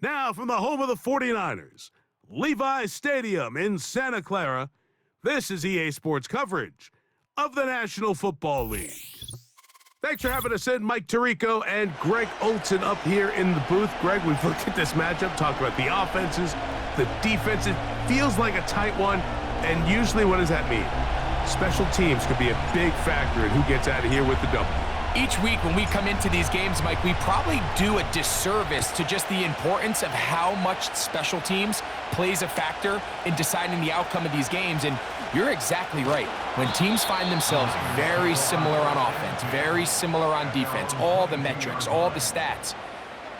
Now from the home of the 49ers, Levi's Stadium in Santa Clara, this is EA Sports coverage of the National Football League. Thanks for having us in, Mike Tirico and Greg Olson up here in the booth. Greg, we've looked at this matchup, talked about the offenses, the defenses. Feels like a tight one, and usually what does that mean? Special teams could be a big factor in who gets out of here with the W. Each week when we come into these games, Mike, we probably do a disservice to just the importance of how much special teams plays a factor in deciding the outcome of these games. And you're exactly right. When teams find themselves very similar on offense, very similar on defense, all the metrics, all the stats,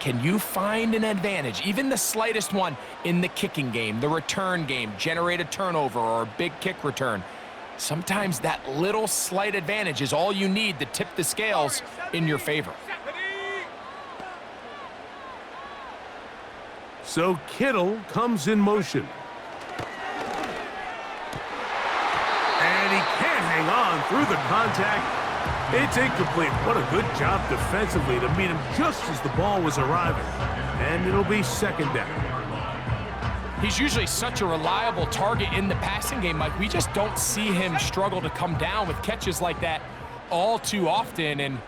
can you find an advantage, even the slightest one, in the kicking game, the return game, generate a turnover or a big kick return? Sometimes that little slight advantage is all you need to tip the scales in your favor. So Kittle comes in motion. And he can't hang on through the contact. It's incomplete. What a good job defensively to meet him just as the ball was arriving. And it'll be second down. He's usually such a reliable target in the passing game, Mike. We just don't see him struggle to come down with catches like that all too often. And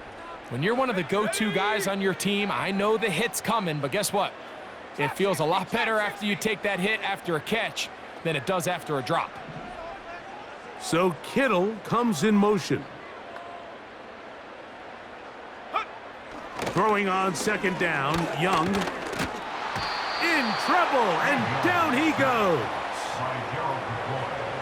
when you're one of the go-to guys on your team, I know the hit's coming, but guess what? It feels a lot better after you take that hit after a catch than it does after a drop. So Kittle comes in motion. Throwing on second down, Young. In trouble, and down he goes.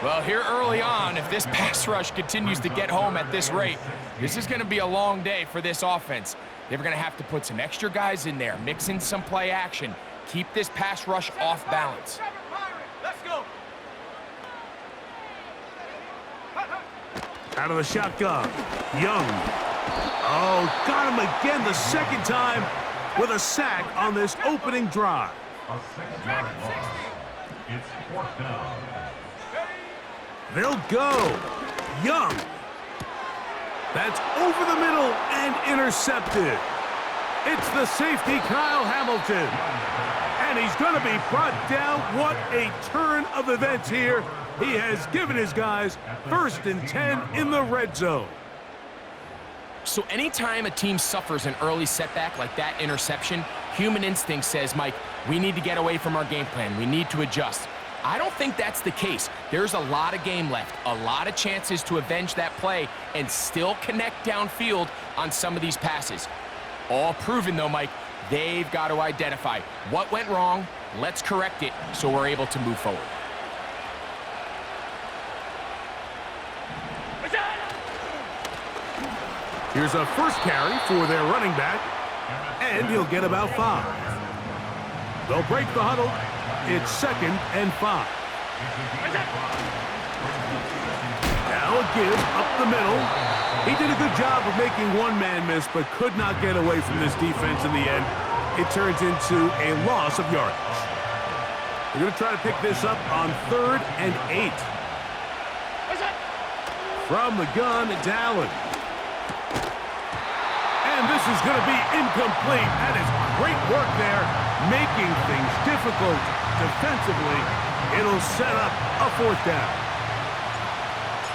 Well, here early on, if this pass rush continues to get home at this rate, this is going to be a long day for this offense. They're going to have to put some extra guys in there, mix in some play action, keep this pass rush off balance. Out of the shotgun, Young. Oh, got him again the second time with a sack on this opening drive. A 6-yard loss. It's fourth down. They'll go. Young. That's over the middle and intercepted. It's the safety, Kyle Hamilton. And he's going to be brought down. What a turn of events here. He has given his guys 1st and 10 in the red zone. So anytime a team suffers an early setback like that interception, human instinct says, Mike, we need to get away from our game plan. We need to adjust. I don't think that's the case. There's a lot of game left, a lot of chances to avenge that play and still connect downfield on some of these passes. All proven, though, Mike, they've got to identify what went wrong, let's correct it so we're able to move forward. Here's a first carry for their running back, and he'll get about 5. They'll break the huddle. It's 2nd and 5. Now a give up the middle. He did a good job of making one man miss, but could not get away from this defense in the end. It turns into a loss of yardage. They're going to try to pick this up on 3rd and 8. From the gun, it's Allen. And this is going to be incomplete. That is great work there, making things difficult defensively. It'll set up a 4th down.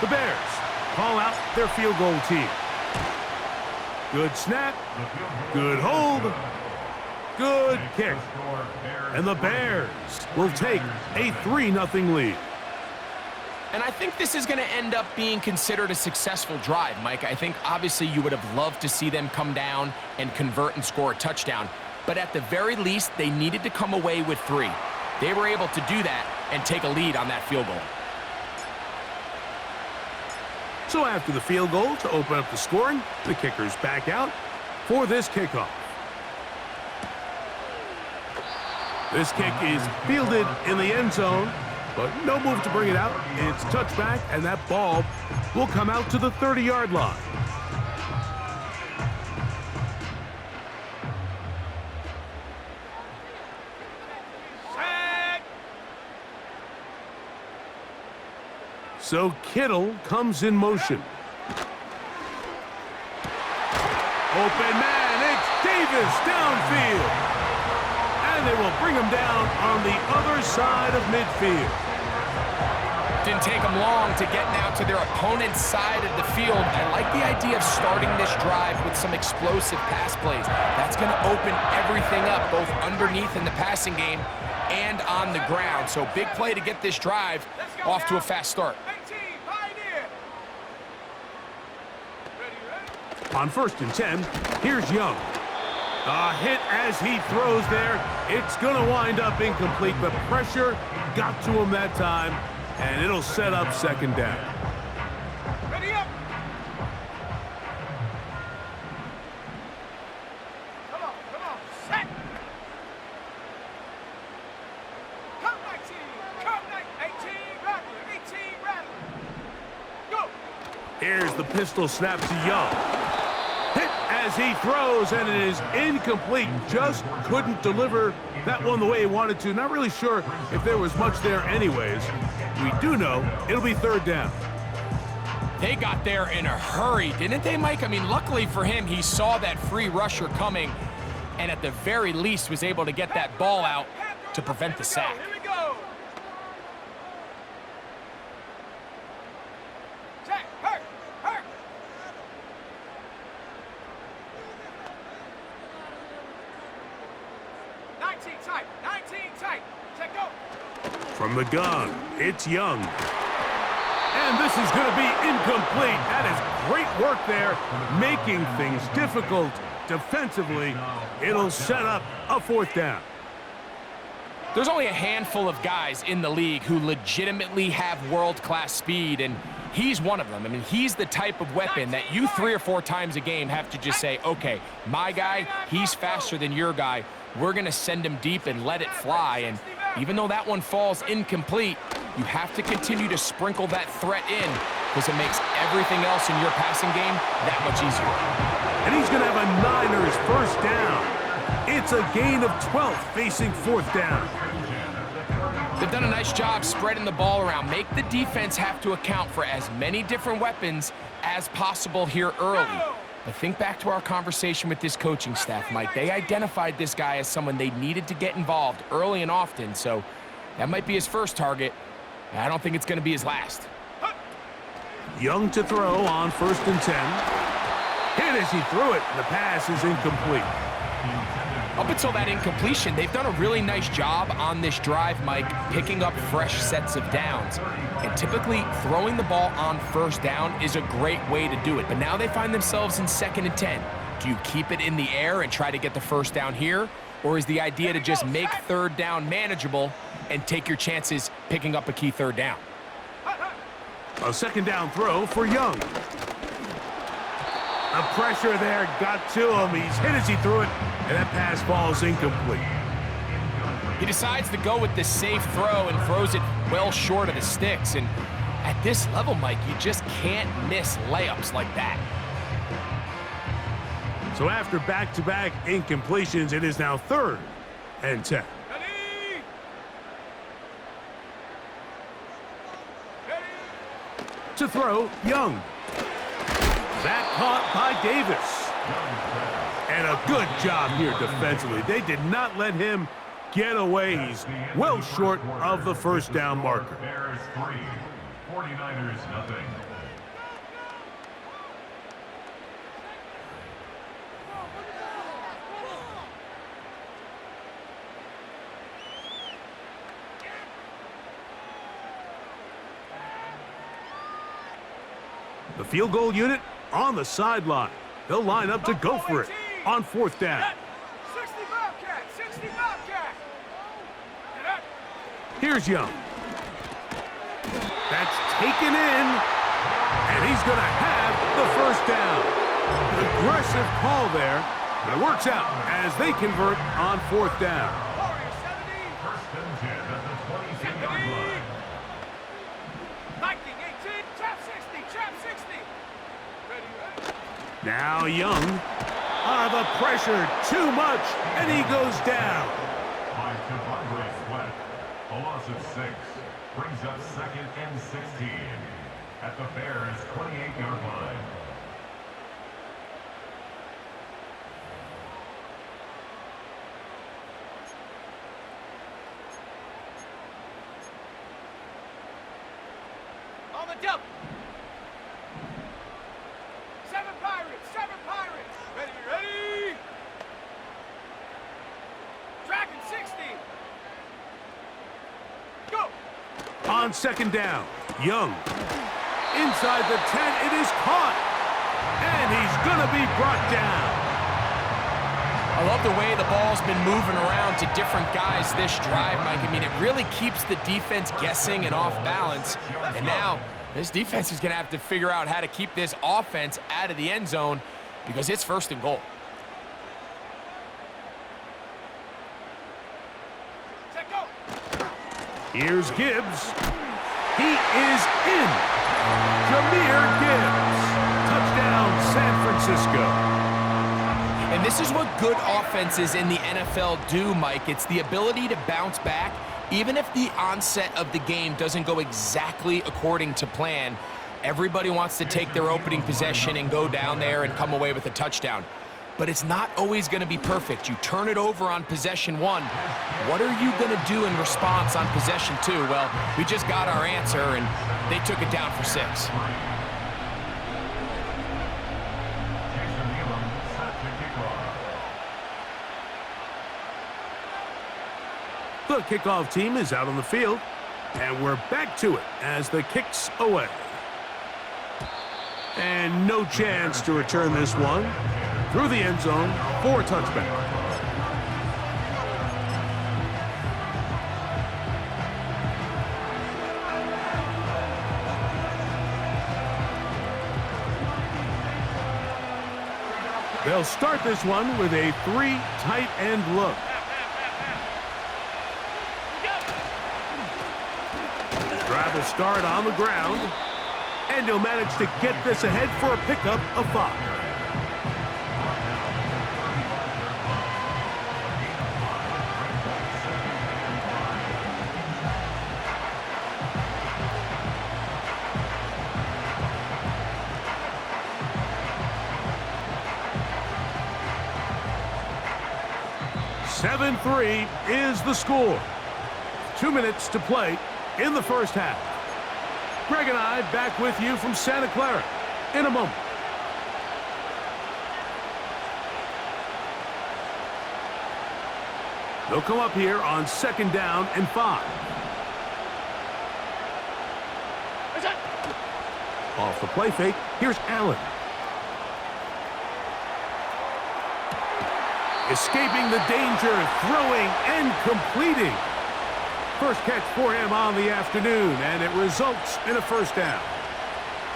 The Bears call out their field goal team. Good snap, good hold, good kick. And the Bears will take a 3-0 lead. And I think this is going to end up being considered a successful drive, Mike. I think obviously you would have loved to see them come down and convert and score a touchdown. But at the very least, they needed to come away with 3. They were able to do that and take a lead on that field goal. So after the field goal to open up the scoring, the kicker's back out for this kickoff. This kick is fielded in the end zone, but no move to bring it out. It's touchback, and that ball will come out to the 30-yard line. So Kittle comes in motion. Open man, it's Davis downfield. And and they will bring him down on the other side of midfield. Didn't take them long to get now to their opponent's side of the field. I like the idea of starting this drive with some explosive pass plays. That's going to open everything up, both underneath in the passing game and on the ground. So big play to get this drive off to a fast start. On 1st and 10, here's Young. A hit as he throws there. It's going to wind up incomplete, but pressure got to him that time, and it'll set up 2nd down. Ready up. Come on, set. Come 19, come 18, rattler, 18, rattler. Go. Here's the pistol snap to Young. Hit as he throws, and it is incomplete. Just couldn't deliver that one the way he wanted to. Not really sure if there was much there anyways. We do know it'll be 3rd down. They got there in a hurry, didn't they, Mike? I mean, luckily for him, he saw that free rusher coming and at the very least was able to get that ball out to prevent the sack. Here we go. Check, hurt. 19 tight, check go. From the gun, it's Young. And this is going to be incomplete. That is great work there, making things difficult defensively. It'll set up a 4th down. There's only a handful of guys in the league who legitimately have world-class speed, and he's one of them. I mean, he's the type of weapon that you 3 or 4 times a game have to just say, okay, my guy, he's faster than your guy. We're going to send him deep and let it fly. And even though that one falls incomplete, you have to continue to sprinkle that threat in because it makes everything else in your passing game that much easier. And he's going to have a Niners 1st down. It's a gain of 12 facing 4th down. They've done a nice job spreading the ball around. Make the defense have to account for as many different weapons as possible here early. But think back to our conversation with this coaching staff, Mike. They identified this guy as someone they needed to get involved early and often, so that might be his first target. I don't think it's going to be his last. Young to throw on 1st and 10. Hit as he threw it. The pass is incomplete. Up until that incompletion, they've done a really nice job on this drive, Mike, picking up fresh sets of downs. And typically, throwing the ball on 1st down is a great way to do it. But now they find themselves in 2nd and 10. Do you keep it in the air and try to get the 1st down here? Or is the idea to just make 3rd down manageable and take your chances picking up a key 3rd down? A 2nd down throw for Young. The pressure there got to him. He's hit as he threw it, and that pass falls incomplete. He decides to go with the safe throw and throws it well short of the sticks. And at this level, Mike, you just can't miss layups like that. So after back-to-back incompletions, it is now 3rd and 10. To throw, Young. That caught by Davis. And a good job here defensively. They did not let him get away. He's well short of the 1st down marker. Bears 3, 49ers nothing. The field goal unit on the sideline. They'll line up to go for it on 4th down. 60 Bobcat. Here's Young. That's taken in, and he's going to have the 1st down. Aggressive call there, but it works out as they convert on 4th down. Warriors 70. 1st and 10 at the 26-yard line. Viking 18. Trap 60. Ready. Now Young. The pressure, too much, and he goes down. By Devondre Sweat. A loss of 6 brings up 2nd and 16 at the Bears' 28-yard line. on the double. 7 Pirates, 7 Pirates. Ready, ready. Dragon 60. Go. On second down, Young. Inside the 10, it is caught. And he's going to be brought down. I love the way the ball's been moving around to different guys this drive, Mike. I mean, it really keeps the defense guessing and off balance. And now this defense is going to have to figure out how to keep this offense out of the end zone because it's 1st and goal. Set, go. Here's Gibbs. He is in. Jahmyr Gibbs. Touchdown, San Francisco. And this is what good offenses in the NFL do, Mike. It's the ability to bounce back, even if the onset of the game doesn't go exactly according to plan. Everybody wants to take their opening possession and go down there and come away with a touchdown. But it's not always going to be perfect. You turn it over on possession 1. What are you going to do in response on possession 2? Well, we just got our answer, and they took it down for 6. The kickoff team is out on the field, and we're back to it as the kick's away. And no chance to return this one through the end zone for a touchback. They'll start this one with a 3 tight end look. Drive will start on the ground, and he'll manage to get this ahead for a pickup of 5. (7-3) is the score. 2 minutes to play in the first half. Greg and I back with you from Santa Clara in a moment. They'll come up here on 2nd down and 5. Off the play fake, here's Allen. Escaping the danger, throwing and completing. First catch for him on the afternoon, and it results in a 1st down.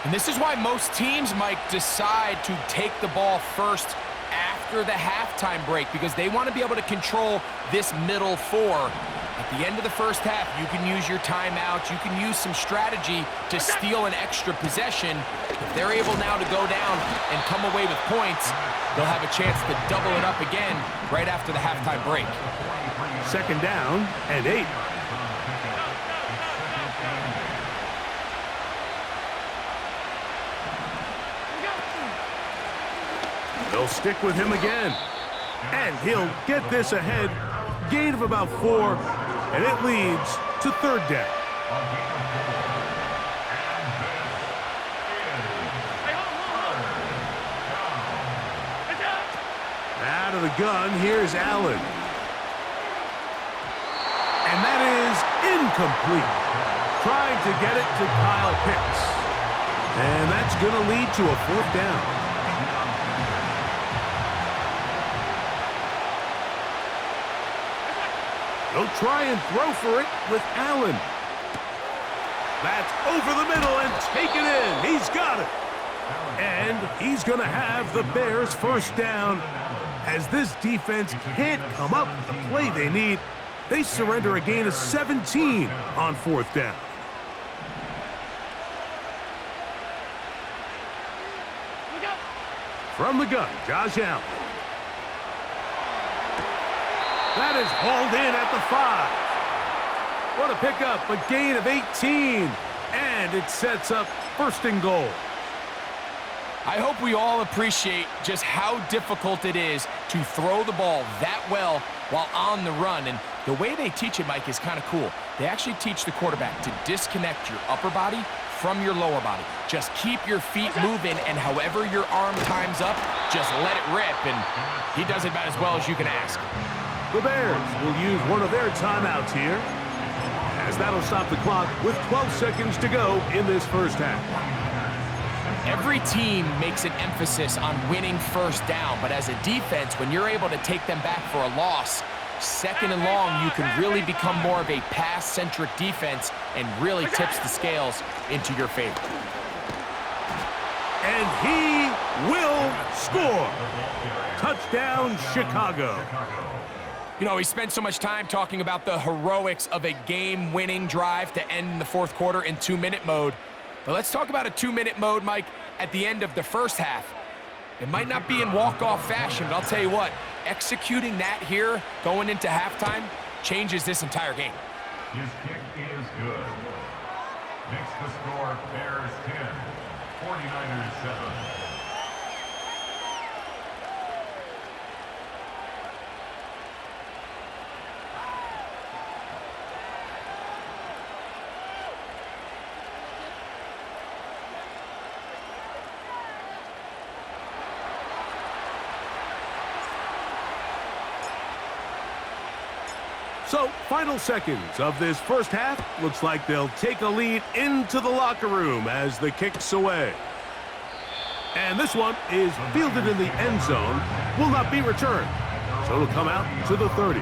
And this is why most teams, Mike, decide to take the ball first after the halftime break, because they want to be able to control this middle 4. At the end of the first half, you can use your timeout. You can use some strategy to steal an extra possession. If they're able now to go down and come away with points, they'll have a chance to double it up again right after the halftime break. 2nd down and 8. They'll stick with him again. And he'll get this ahead. Gain of about 4, and it leads to 3rd down. Out of the gun, here's Allen. And that is incomplete. Trying to get it to Kyle Pitts. And that's going to lead to a 4th down. They'll try and throw for it with Allen. That's over the middle and taken in. He's got it. And he's going to have the Bears' 1st down. As this defense can't come up with the play they need, they surrender a gain of 17 on 4th down. From the gun, Josh Allen. That is hauled in at the 5. What a pickup, a gain of 18. And it sets up 1st and goal. I hope we all appreciate just how difficult it is to throw the ball that well while on the run. And the way they teach it, Mike, is kind of cool. They actually teach the quarterback to disconnect your upper body from your lower body. Just keep your feet moving, and however your arm times up, just let it rip, and he does it about as well as you can ask. The Bears will use one of their timeouts here, as that'll stop the clock with 12 seconds to go in this first half. Every team makes an emphasis on winning first down, but as a defense, when you're able to take them back for a loss, second and long, you can really become more of a pass-centric defense and really tips the scales into your favor. And he will score. Touchdown, Chicago. You know, we spent so much time talking about the heroics of a game-winning drive to end the fourth quarter in 2-minute mode. But let's talk about a 2-minute mode, Mike, at the end of the first half. It might not be in walk-off fashion, but I'll tell you what, executing that here going into halftime changes this entire game. His kick is good. Makes the score Bears 10, 49ers 7. So, final seconds of this first half. Looks like they'll take a lead into the locker room as the kick's away. And this one is fielded in the end zone. Will not be returned. So it'll come out to the 30.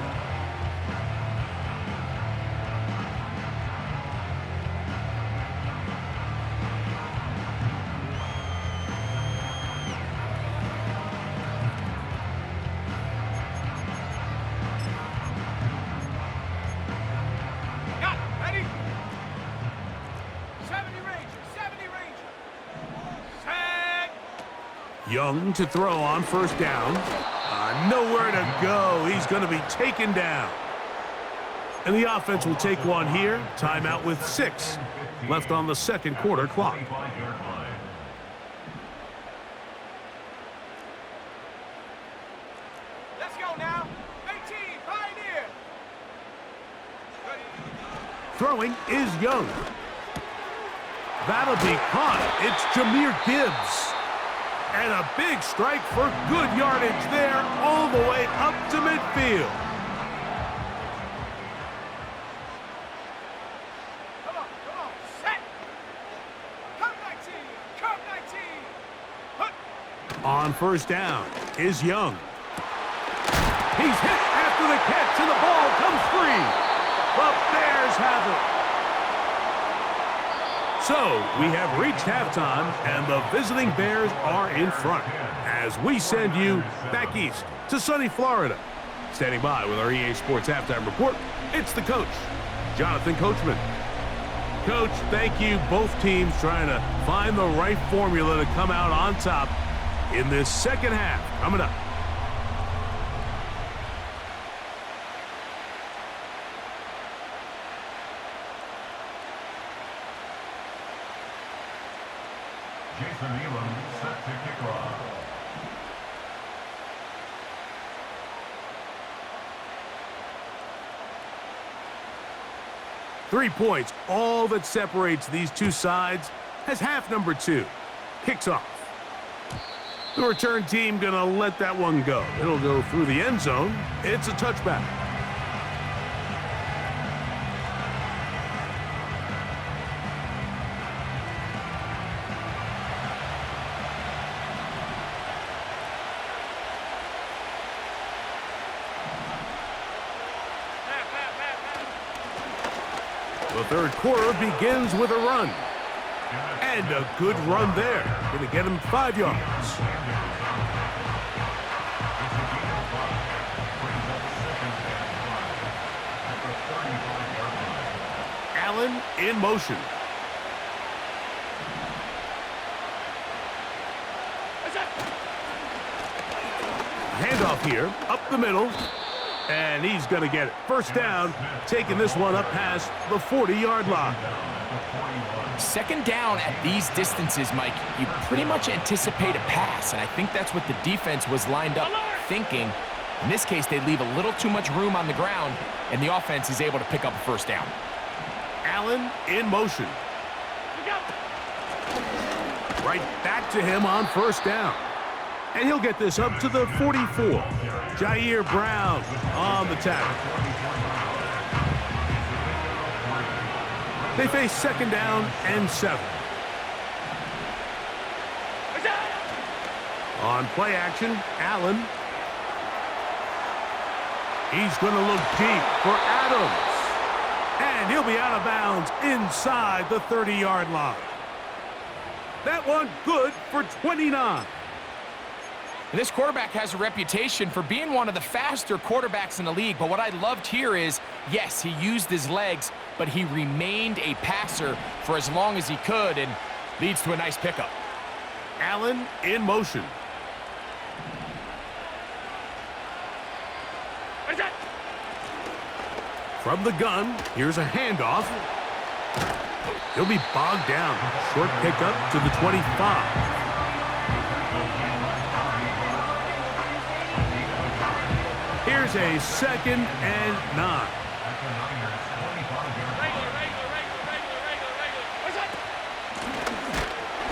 Young to throw on first down. Nowhere to go. He's going to be taken down. And the offense will take one here. Timeout with 6 left on the second quarter clock. Let's go now. 18, Pioneer. Throwing is Young. That'll be caught. It's Jahmyr Gibbs. And a big strike for good yardage there all the way up to midfield. Come on, set. Come 19, come 19. On first down is Young. He's hit after the catch, and the ball comes free. The Bears have it. So, we have reached halftime, and the visiting Bears are in front as we send you back east to sunny Florida. Standing by with our EA Sports Halftime Report, it's the coach, Jonathan Coachman. Coach, thank you. Both teams trying to find the right formula to come out on top in this second half. Coming up. Jason Elam set to kick off. Three points, all that separates these two sides, as half number 2 kicks off. The return team gonna let that one go. It'll go through the end zone. It's a touchback. The third quarter begins with a run. And a good run there. Going to get him 5 yards. Allen in motion. Handoff here, up the middle. And he's going to get it. First down, taking this one up past the 40-yard line. Second down at these distances, Mike, you pretty much anticipate a pass, and I think that's what the defense was lined up thinking. In this case, they leave a little too much room on the ground, and the offense is able to pick up a first down. Allen in motion. Right back to him on first down. And he'll get this up to the 44. Jair Brown on the tackle. They face second down and 7. On play action, Allen. He's going to look deep for Adams. And he'll be out of bounds inside the 30-yard line. That one good for 29. And this quarterback has a reputation for being one of the faster quarterbacks in the league, but what I loved here is, yes, he used his legs, but he remained a passer for as long as he could, and leads to a nice pickup. Allen in motion. From the gun, here's a handoff. He'll be bogged down. Short pickup to the 25. Here's a second and 9.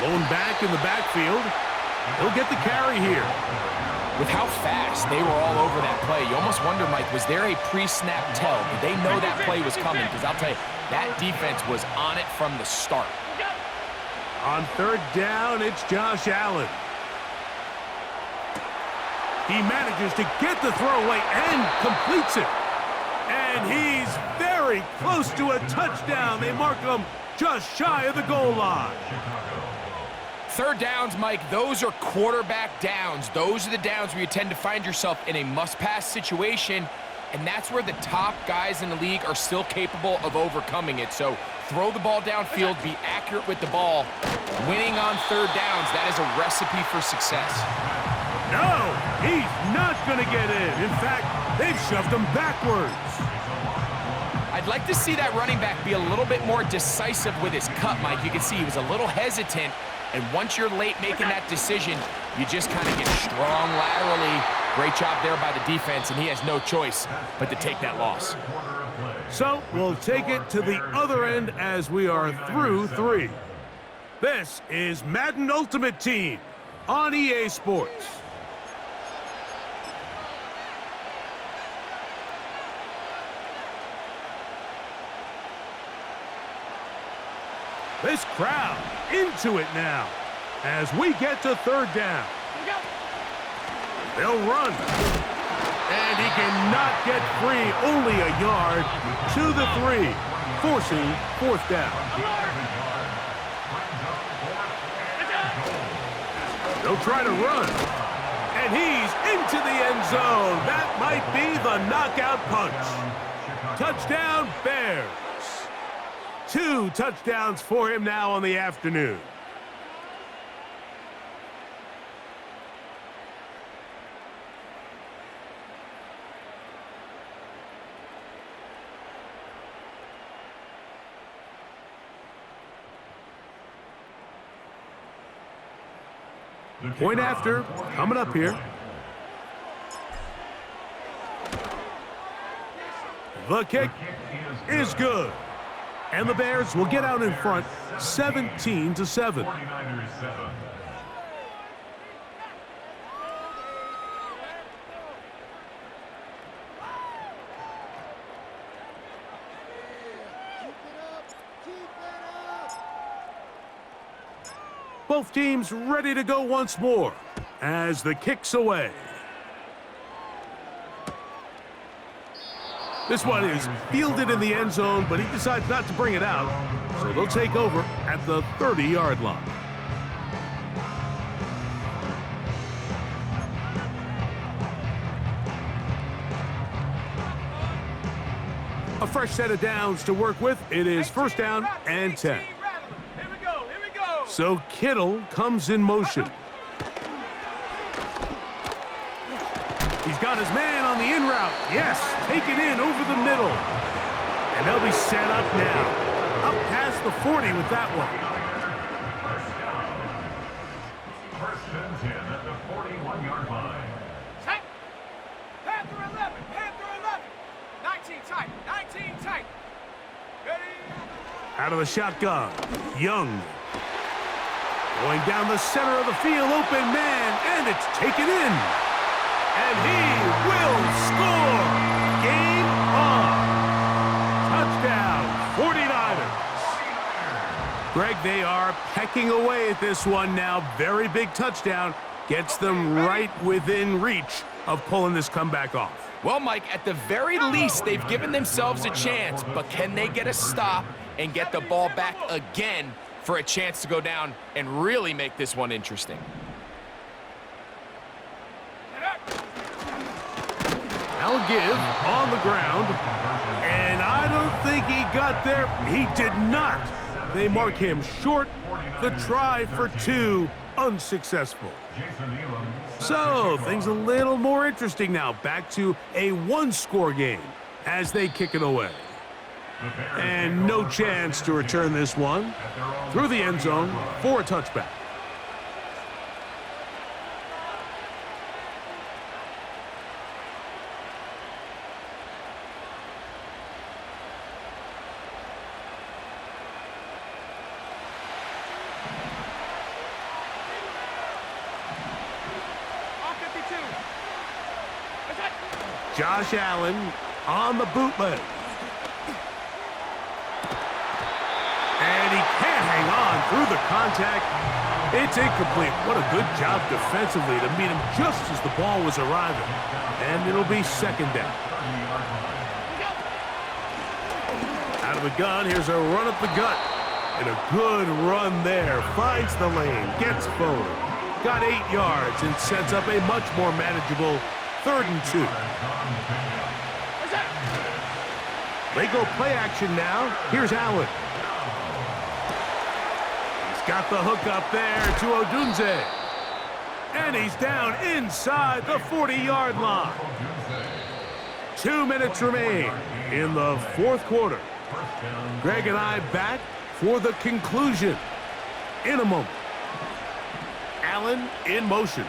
Blown back in the backfield. He'll get the carry here. With how fast they were all over that play, you almost wonder, Mike, was there a pre-snap tell? Did they know that play was coming? Because I'll tell you, that defense was on it from the start. On third down, it's Josh Allen. He manages to get the throwaway and completes it. And he's very close to a touchdown. They mark him just shy of the goal line. Third downs, Mike, those are quarterback downs. Those are the downs where you tend to find yourself in a must-pass situation, and that's where the top guys in the league are still capable of overcoming it. So throw the ball downfield, be accurate with the ball. Winning on third downs, that is a recipe for success. No, he's not going to get in. In fact, they've shoved him backwards. I'd like to see that running back be a little bit more decisive with his cut, Mike. You can see he was a little hesitant, and once you're late making that decision, you just kind of get strong laterally. Great job there by the defense, and he has no choice but to take that loss. So we'll take it to the other end as we are through 3. This is Madden Ultimate Team on EA Sports. This crowd into it now as we get to third down. They'll run. And he cannot get free. Only a yard to the 3, forcing fourth down. They'll try to run. And he's into the end zone. That might be the knockout punch. Touchdown, Bears. 2 touchdowns for him now on the afternoon. Point after, coming up here. The kick is good. And the Bears will get out in front, 17-7. Both teams ready to go once more as the kick's away. This one is fielded in the end zone, but he decides not to bring it out. So they'll take over at the 30-yard line. A fresh set of downs to work with. It is first down and 10. So Kittle comes in motion. He's got his man on the in route. Yes, taken in over the middle. And they'll be set up now. Up past the 40 with that one. First and 10 at the 41-yard line. Tight. Panther 11. Panther 11. 19 tight. 19 tight. Ready. Out of the shotgun, Young. Going down the center of the field, open man, and it's taken in. And he will score. Game on. Touchdown, 49ers. Greg, they are pecking away at this one now. Very big touchdown. Gets them right within reach of pulling this comeback off. Well, Mike, at the very least, they've given themselves a chance, but can they get a stop and get the ball back again for a chance to go down and really make this one interesting? I'll give on the ground, and I don't think he got there. He did not. They mark him short. The try for two, unsuccessful. So, things a little more interesting now. Back to a one-score game as they kick it away. And no chance to return this one through the end zone for a touchback. Josh Allen on the bootleg. And he can't hang on through the contact. It's incomplete. What a good job defensively to meet him just as the ball was arriving. And it'll be second down. Out of the gun, here's a run up the gut. And a good run there. Finds the lane, gets forward. Got 8 yards and sets up a much more manageable 3rd and 2. They go play action now. Here's Allen. He's got the hook up there to Odunze. And he's down inside the 40-yard line. 2 minutes remain in the 4th quarter. Greg and I back for the conclusion in a moment. Allen in motion.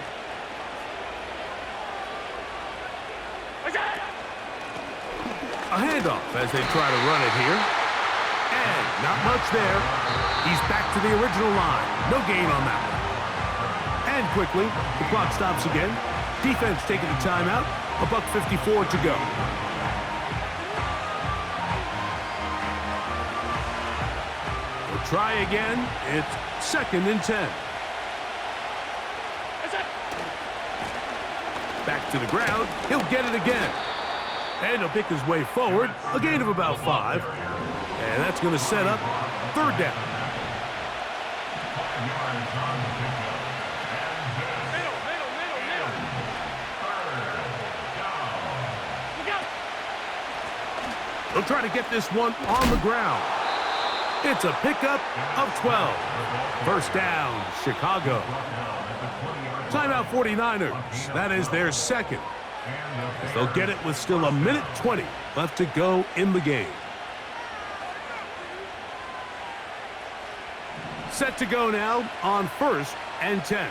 A handoff as they try to run it here. And not much there. He's back to the original line. No gain on that one. And quickly, the clock stops again. Defense taking a timeout. $1:54 to go. We'll try again. It's 2nd and 10. Back to the ground. He'll get it again. And he'll pick his way forward. A gain of about 5. And that's going to set up 3rd down. They'll try to get this one on the ground. It's a pickup of 12. 1st down, Chicago. Timeout 49ers. That is their 2nd. They'll get it with still 1:20 left to go in the game. Set to go now on 1st and 10.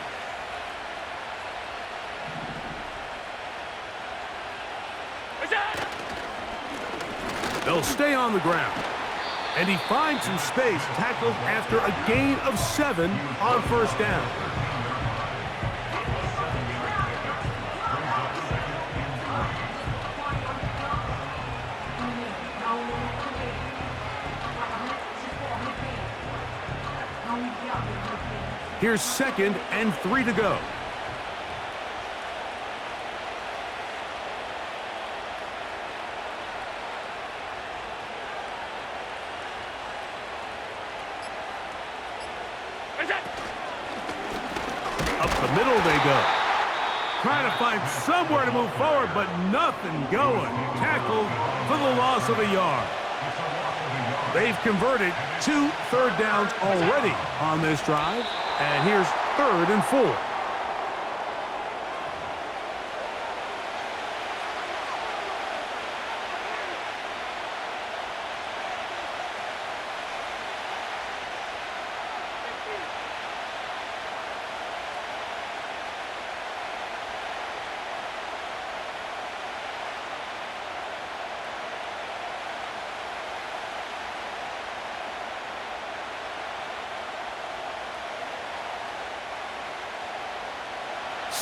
They'll stay on the ground. And he finds some space, tackled after a gain of 7 on 1st down. Here's 2nd and 3 to go. Up the middle they go. Trying to find somewhere to move forward, but nothing going. Tackled for the loss of a yard. They've converted 2 third downs already on this drive. And here's 3rd and 4.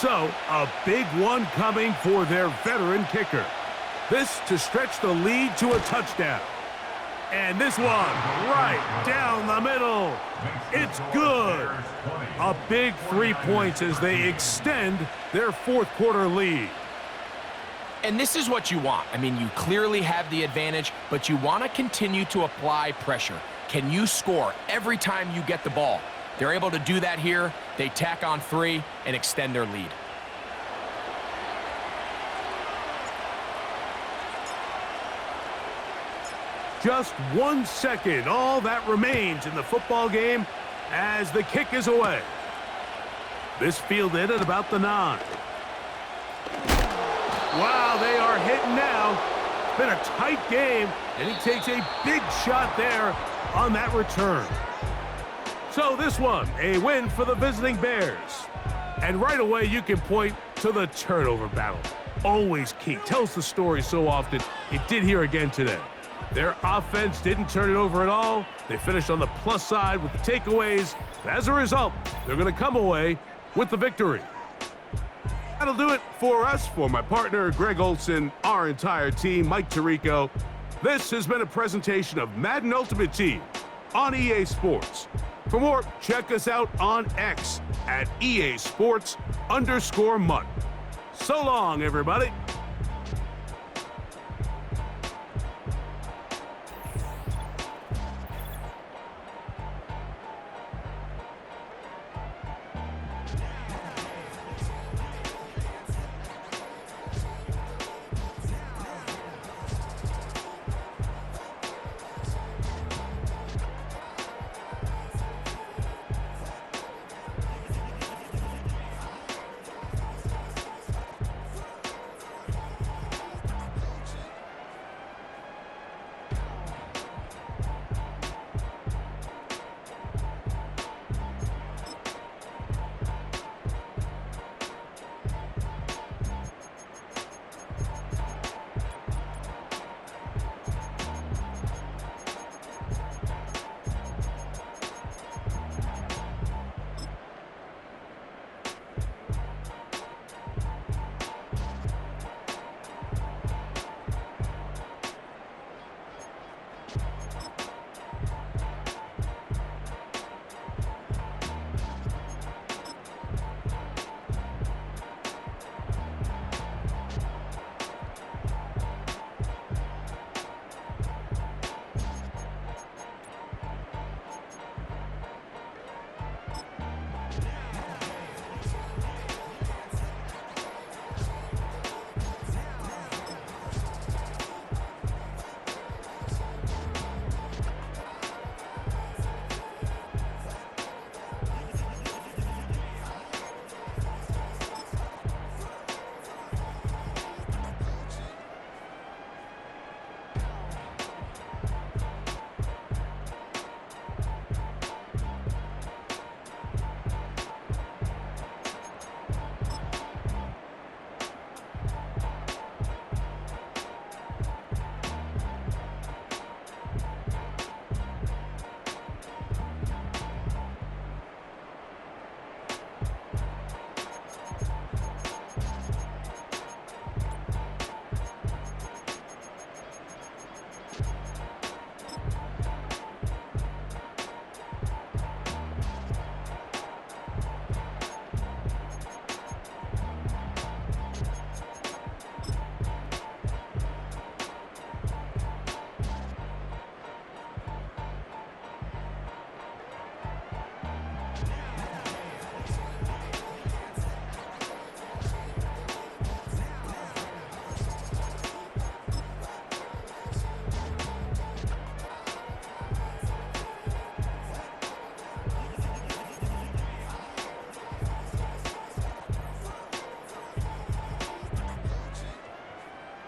So, a big one coming for their veteran kicker. This to stretch the lead to a touchdown. And this one right down the middle. It's good. A big 3 points as they extend their fourth quarter lead. And this is what you want. I mean, you clearly have the advantage, but you want to continue to apply pressure. Can you score every time you get the ball? They're able to do that here. They tack on 3 and extend their lead. Just 1 second, all that remains in the football game as the kick is away. This fielded at about the 9. Wow, they are hitting now. It's been a tight game, and he takes a big shot there on that return. So this one, a win for the visiting Bears. And right away, you can point to the turnover battle. Always key. Tells the story so often. It did here again today. Their offense didn't turn it over at all. They finished on the plus side with the takeaways. As a result, they're going to come away with the victory. That'll do it for us. For my partner, Greg Olson, our entire team, Mike Tirico, this has been a presentation of Madden Ultimate Team on EA Sports. For more, check us out on X at EA Sports_MUT. So long, everybody.